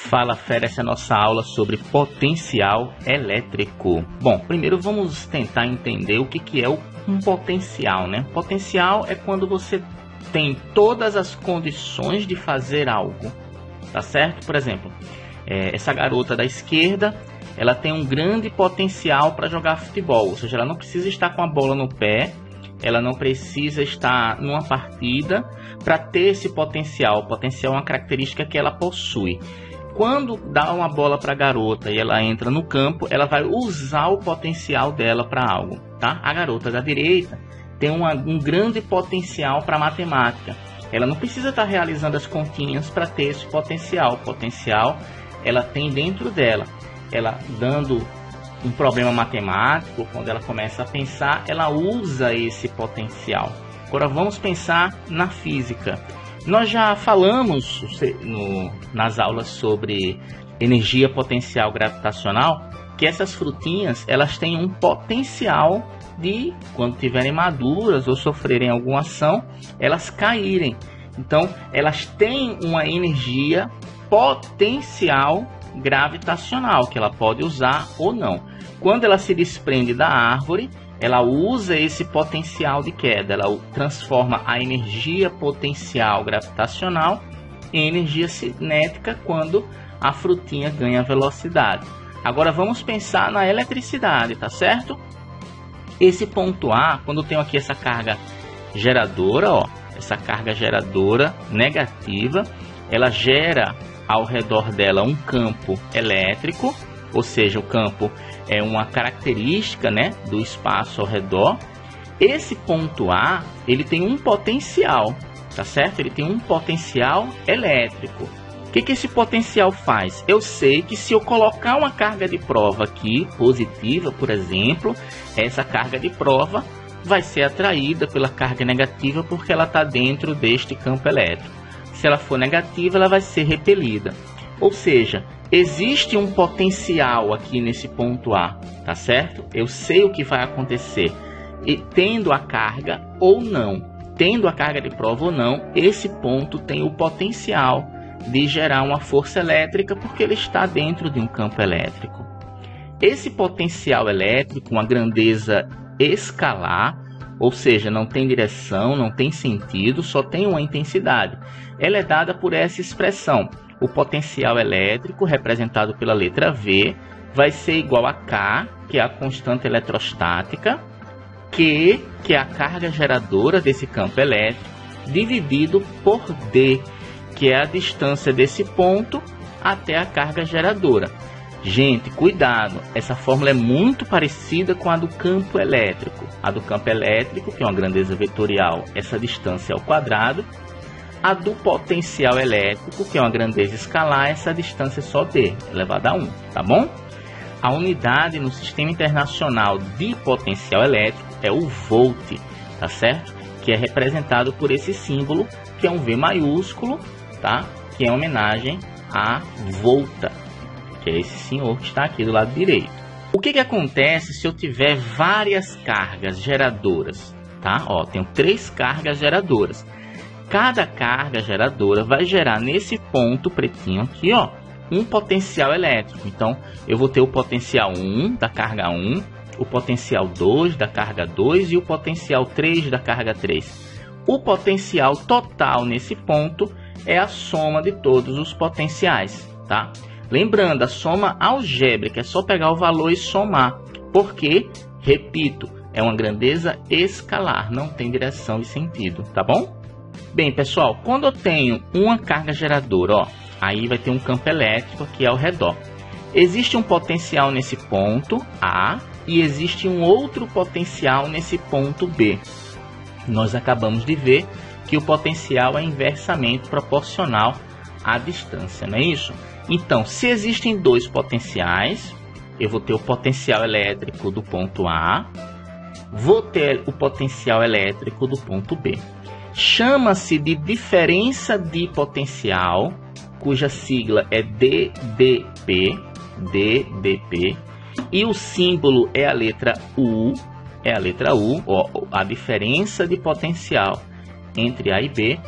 Fala Fera, essa é a nossa aula sobre potencial elétrico. Bom, primeiro vamos tentar entender o que é um potencial, né? Potencial é quando você tem todas as condições de fazer algo, tá certo? Por exemplo, essa garota da esquerda, ela tem um grande potencial para jogar futebol, ou seja, ela não precisa estar com a bola no pé, ela não precisa estar numa partida para ter esse potencial. O potencial é uma característica que ela possui. Quando dá uma bola para a garota e ela entra no campo, ela vai usar o potencial dela para algo, tá? A garota da direita tem um grande potencial para matemática. Ela não precisa estar realizando as continhas para ter esse potencial. O potencial ela tem dentro dela. Ela dando um problema matemático, quando ela começa a pensar, ela usa esse potencial. Agora vamos pensar na física. Nós já falamos nas aulas sobre energia potencial gravitacional, que essas frutinhas elas têm um potencial de, quando estiverem maduras ou sofrerem alguma ação, elas caírem. Então, elas têm uma energia potencial gravitacional, que ela pode usar ou não. Quando ela se desprende da árvore, ela usa esse potencial de queda, ela transforma a energia potencial gravitacional em energia cinética quando a frutinha ganha velocidade. Agora vamos pensar na eletricidade, tá certo? Esse ponto A, quando eu tenho aqui essa carga geradora, ó, essa carga geradora negativa, ela gera ao redor dela um campo elétrico, ou seja, o campo é uma característica, né, do espaço ao redor. Esse ponto A, ele tem um potencial, tá certo? Ele tem um potencial elétrico. O que esse potencial faz? Eu sei que se eu colocar uma carga de prova aqui, positiva, por exemplo, essa carga de prova vai ser atraída pela carga negativa porque ela está dentro deste campo elétrico. Se ela for negativa, ela vai ser repelida. Ou seja, existe um potencial aqui nesse ponto A, tá certo? Eu sei o que vai acontecer. E tendo a carga ou não, tendo a carga de prova ou não, esse ponto tem o potencial de gerar uma força elétrica porque ele está dentro de um campo elétrico. Esse potencial elétrico, uma grandeza escalar, ou seja, não tem direção, não tem sentido, só tem uma intensidade. Ela é dada por essa expressão. O potencial elétrico, representado pela letra V, vai ser igual a K, que é a constante eletrostática, Q, que é a carga geradora desse campo elétrico, dividido por D, que é a distância desse ponto até a carga geradora. Gente, cuidado, essa fórmula é muito parecida com a do campo elétrico. A do campo elétrico, que é uma grandeza vetorial, essa distância ao quadrado. A do potencial elétrico, que é uma grandeza escalar, essa distância é só D, elevada a 1, tá bom? A unidade no Sistema Internacional de Potencial Elétrico é o volt, tá certo? Que é representado por esse símbolo, que é um V maiúsculo, tá? Que é uma homenagem a Volta, que é esse senhor que está aqui do lado direito. O que acontece se eu tiver várias cargas geradoras, tá? Ó, tenho 3 cargas geradoras. Cada carga geradora vai gerar nesse ponto pretinho aqui, ó, um potencial elétrico. Então, eu vou ter o potencial 1 da carga 1, o potencial 2 da carga 2 e o potencial 3 da carga 3. O potencial total nesse ponto é a soma de todos os potenciais, tá? Lembrando, a soma algébrica é só pegar o valor e somar, porque, repito, é uma grandeza escalar, não tem direção e sentido, tá bom? Bem, pessoal, quando eu tenho uma carga geradora, ó, aí vai ter um campo elétrico aqui ao redor. Existe um potencial nesse ponto A e existe um outro potencial nesse ponto B. Nós acabamos de ver que o potencial é inversamente proporcional à distância, não é isso? Então, se existem 2 potenciais, eu vou ter o potencial elétrico do ponto A, vou ter o potencial elétrico do ponto B. Chama-se de diferença de potencial, cuja sigla é DDP, e o símbolo é a letra U, ó, a diferença de potencial entre A e B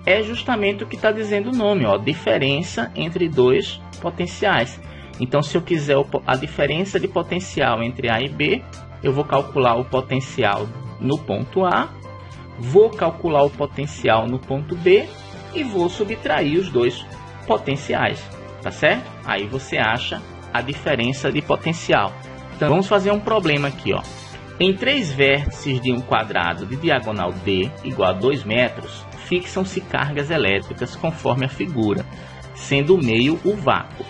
é justamente o que está dizendo o nome, ó, diferença entre 2 potenciais. Então, se eu quiser a diferença de potencial entre A e B, eu vou calcular o potencial no ponto A, vou calcular o potencial no ponto B e vou subtrair os dois potenciais, tá certo? Aí você acha a diferença de potencial. Então, vamos fazer um problema aqui, ó. Em 3 vértices de um quadrado de diagonal D igual a 2 metros, fixam-se cargas elétricas conforme a figura, sendo o meio o vácuo.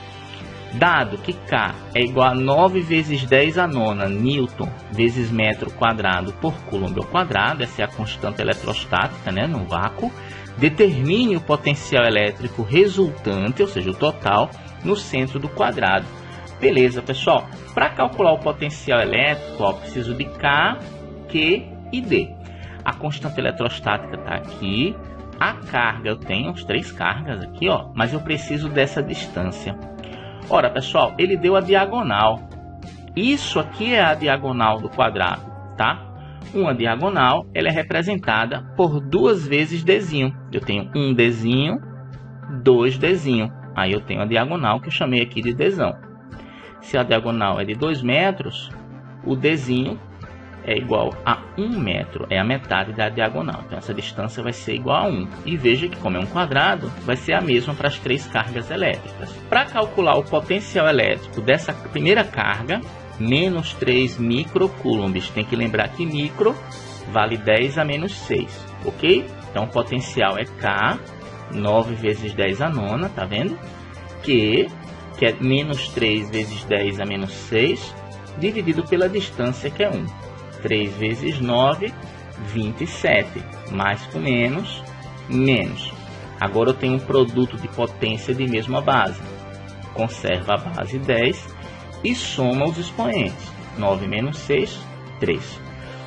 Dado que K é igual a 9 vezes 10 a nona Newton vezes metro quadrado por Coulomb ao quadrado, essa é a constante eletrostática, né, no vácuo, determine o potencial elétrico resultante, ou seja, o total, no centro do quadrado. Beleza, pessoal? Para calcular o potencial elétrico, ó, preciso de K, Q e D. A constante eletrostática está aqui. A carga, eu tenho as 3 cargas aqui, ó, mas eu preciso dessa distância. Ora, pessoal, ele deu a diagonal. Isso aqui é a diagonal do quadrado, tá? Uma diagonal, ela é representada por 2 vezes Dzinho. Eu tenho um Dzinho, 2 Dzinho. Aí eu tenho a diagonal que eu chamei aqui de Dzão. Se a diagonal é de 2 metros, o Dzinho é igual a 1 metro, é a metade da diagonal. Então essa distância vai ser igual a 1. E veja que, como é um quadrado, vai ser a mesma para as 3 cargas elétricas. Para calcular o potencial elétrico dessa primeira carga, menos 3 microcoulombs, tem que lembrar que micro vale 10 a menos 6, ok? Então o potencial é K, 9 vezes 10 a nona, tá vendo? Que é menos 3 vezes 10 a menos 6, dividido pela distância, que é 1. 3 vezes 9, 27. Mais com menos, menos. Agora eu tenho um produto de potência de mesma base. Conserva a base 10 e soma os expoentes. 9 menos 6, 3.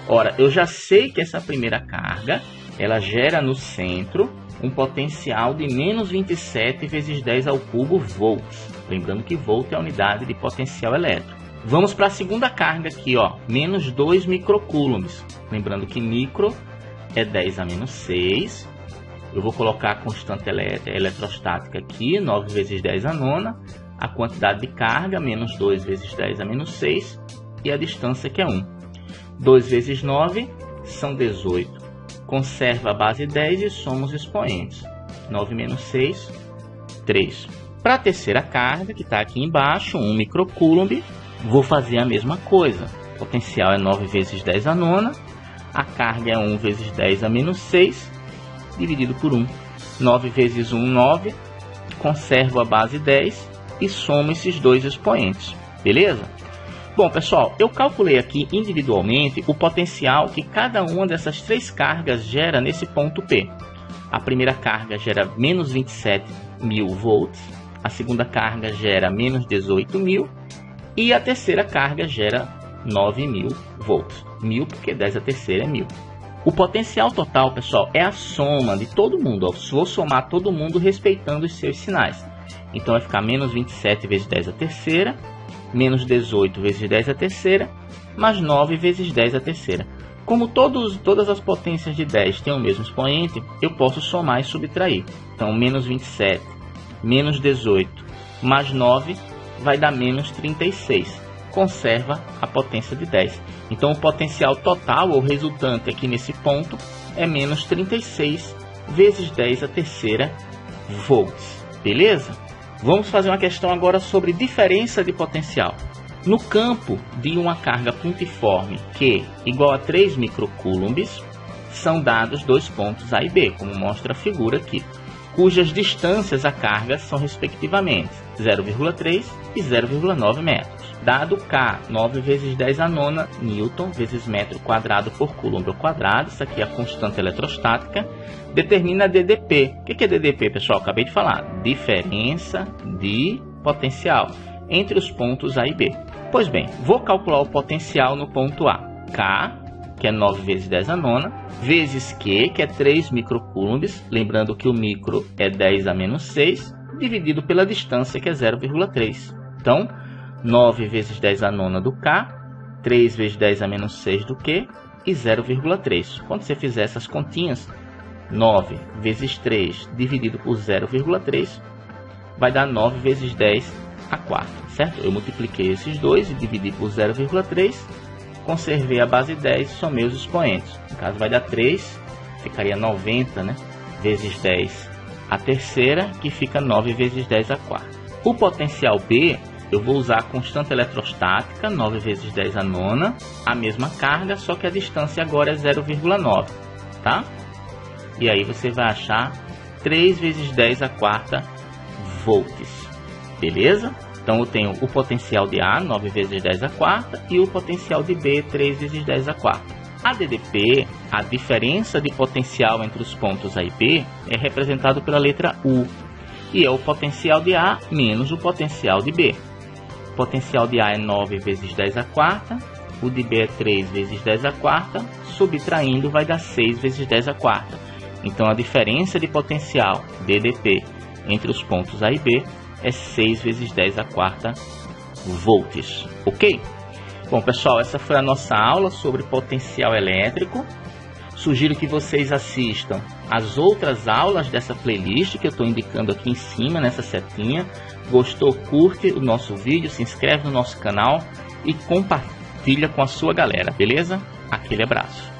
Ora, eu já sei que essa primeira carga, ela gera no centro um potencial de menos 27 vezes 10 ao cubo volts. Lembrando que volt é a unidade de potencial elétrico. Vamos para a segunda carga aqui, ó, menos 2 microcoulombs. Lembrando que micro é 10 a menos 6. Eu vou colocar a constante eletrostática aqui, 9 vezes 10 a nona. A quantidade de carga, menos 2 vezes 10 a menos 6. E a distância, que é 1. 2 vezes 9 são 18. Conserva a base 10 e soma os expoentes. 9 menos 6, 3. Para a terceira carga, que está aqui embaixo, 1 microcoulomb, vou fazer a mesma coisa. O potencial é 9 vezes 10 a nona. A carga é 1 vezes 10 a menos 6, dividido por 1. 9 vezes 1, 9. Conservo a base 10 e somo esses dois expoentes. Beleza? Bom, pessoal, eu calculei aqui individualmente o potencial que cada uma dessas 3 cargas gera nesse ponto P. A primeira carga gera menos 27.000 volts, a segunda carga gera menos 18.000 e a terceira carga gera 9.000 volts. 1.000 porque 10 a terceira é 1.000. O potencial total, pessoal, é a soma de todo mundo. Eu vou somar todo mundo respeitando os seus sinais. Então vai ficar menos 27 vezes 10 a terceira, menos 18 vezes 10 a terceira, mais 9 vezes 10 a terceira. Como todas as potências de 10 têm o mesmo expoente, eu posso somar e subtrair. Então, menos 27, menos 18, mais 9 vai dar menos 36. Conserva a potência de 10. Então, o potencial total, ou resultante aqui nesse ponto, é menos 36 vezes 10 a terceira volts. Beleza? Vamos fazer uma questão agora sobre diferença de potencial. No campo de uma carga pontiforme Q igual a 3 microcoulombs, são dados 2 pontos A e B, como mostra a figura aqui, cujas distâncias a carga são respectivamente 0,3 e 0,9 metros. Dado K, 9 vezes 10 a nona Newton vezes metro quadrado por Coulomb ao quadrado, isso aqui é a constante eletrostática, determina DDP. O que é DDP, pessoal? Acabei de falar. Diferença de potencial entre os pontos A e B. Pois bem, vou calcular o potencial no ponto A. K, que é 9 vezes 10 a nona, vezes Q, que é 3 microcoulombs, lembrando que o micro é 10 a menos 6, dividido pela distância, que é 0,3. Então, 9 vezes 10 a nona do K, 3 vezes 10 a menos 6 do Q e 0,3. Quando você fizer essas continhas, 9 vezes 3 dividido por 0,3 vai dar 9 vezes 10 a quarta, certo? Eu multipliquei esses dois e dividi por 0,3, conservei a base 10 e somei os expoentes. No caso vai dar 3, ficaria 90, né? Vezes 10 a terceira, que fica 9 vezes 10 a quarta. O potencial B, eu vou usar a constante eletrostática, 9 vezes 10 a nona, a mesma carga, só que a distância agora é 0,9, tá? E aí você vai achar 3 vezes 10 a quarta volts, beleza? Então eu tenho o potencial de A, 9 vezes 10 a quarta, e o potencial de B, 3 vezes 10 a quarta. A DDP, a diferença de potencial entre os pontos A e B, é representado pela letra U, e é o potencial de A menos o potencial de B. O potencial de A é 9 vezes 10 a quarta, o de B é 3 vezes 10 a quarta, subtraindo vai dar 6 vezes 10 a quarta. Então a diferença de potencial DDP entre os pontos A e B é 6 vezes 10 a quarta volts, ok? Bom, pessoal, essa foi a nossa aula sobre potencial elétrico. Sugiro que vocês assistam as outras aulas dessa playlist que eu estou indicando aqui em cima, nessa setinha. Gostou? Curte o nosso vídeo, se inscreve no nosso canal e compartilha com a sua galera, beleza? Aquele abraço.